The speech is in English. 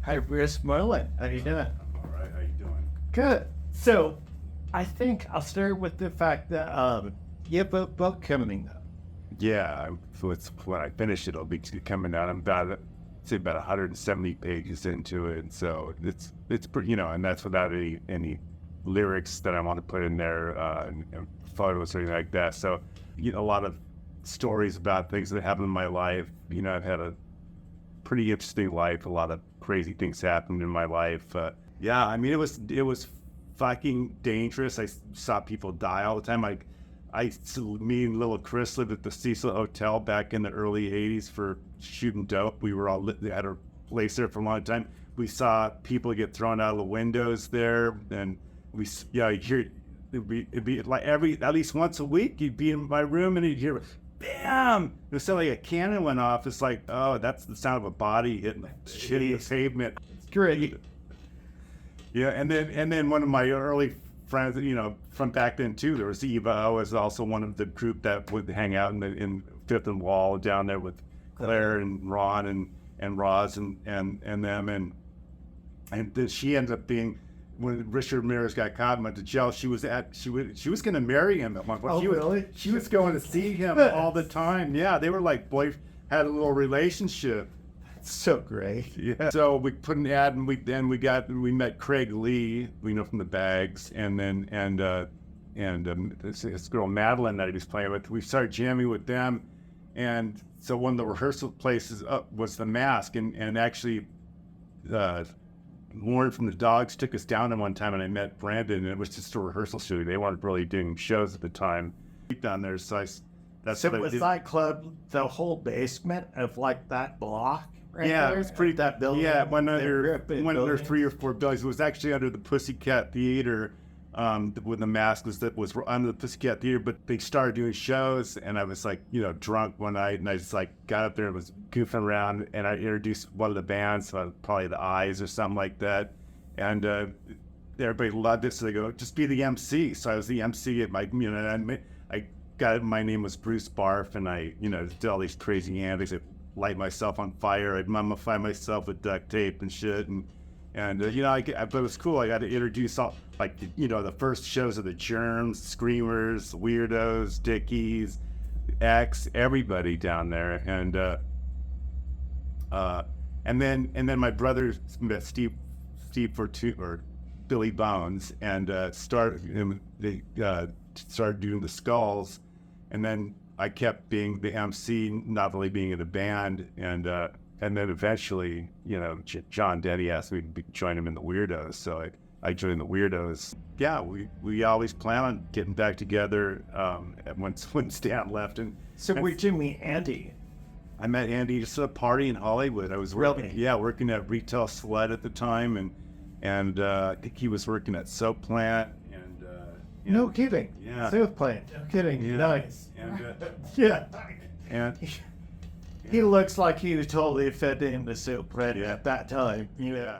Hi, Bruce Moreland. How you doing? All right, how you doing? Good. So, I think I'll start with the fact that you have a book coming up. Yeah, so it's when I finish it, it'll be coming out. I'm about say about 170 pages into it, so it's pretty, and that's without any lyrics that I want to put in there, and photos or anything like that. So, a lot of stories about things that happened in my life. I've had a pretty interesting life. A lot of crazy things happened in my life. Yeah, I mean, it was fucking dangerous. I saw people die all the time. Me and little Chris lived at the Cecil Hotel back in the early '80s for shooting dope. We were all at a place there for a long time. We saw people get thrown out of the windows there, and you'd hear it'd be like at least once a week. You'd be in my room and you'd hear, bam! It was like a cannon went off. It's like, oh, that's the sound of a body hitting the shitty pavement. It's great. Yeah, and then one of my early friends, from back then too, there was Eva, was also one of the group that would hang out in Fifth and Wall down there with Claire and Ron and Roz and them, and then she ended up being, when Richard Ramirez got caught and went to jail, she was going to marry him at one point. Oh, really? She was going to see him all the time. Yeah, they were like had a little relationship. So great. Yeah. So we put an ad, and we met Craig Lee, from the Bags, and this girl Madeline that he was playing with. We started jamming with them, and so one of the rehearsal places up was the Mask, and actually, Lauren from the Dogs took us down there one time, and I met Brandon, and it was just a rehearsal studio. They weren't really doing shows at the time down there, so was that club the whole basement of like that block? Right, yeah, there? It's pretty that building. Yeah, one of their buildings. 3 or 4 buildings. It was actually under the Pussycat Theater. When the Mask was under the Pussycat Theater, but they started doing shows, and I was like, drunk one night, and I just like got up there and was goofing around, and I introduced one of the bands, probably the Eyes or something like that, and everybody loved it. So they go, just be the MC. So I was the MC at my, my name was Bruce Barf, and I, did all these crazy antics. I'd light myself on fire. I'd mummify myself with duct tape and shit. But it was cool. I got to introduce all, the first shows of the Germs, Screamers, Weirdos, Dickies, X, everybody down there. And then my brother met Steve or Billy Bones, and they started doing the Skulls, and then I kept being the MC, not really being in the band, and then eventually, John Denny asked me to join him in the Weirdos, so I joined the Weirdos. Yeah, we always plan on getting back together when Stan left. So where'd you meet Andy? I met Andy just at a party in Hollywood. I was working at Retail Slut at the time, and I think he was working at Soap Plant. No kidding. Yeah. Soap Plant. No kidding. Yeah. Nice. And, Yeah. and He looks like he was totally fit in the Soap Plant at that time. yeah.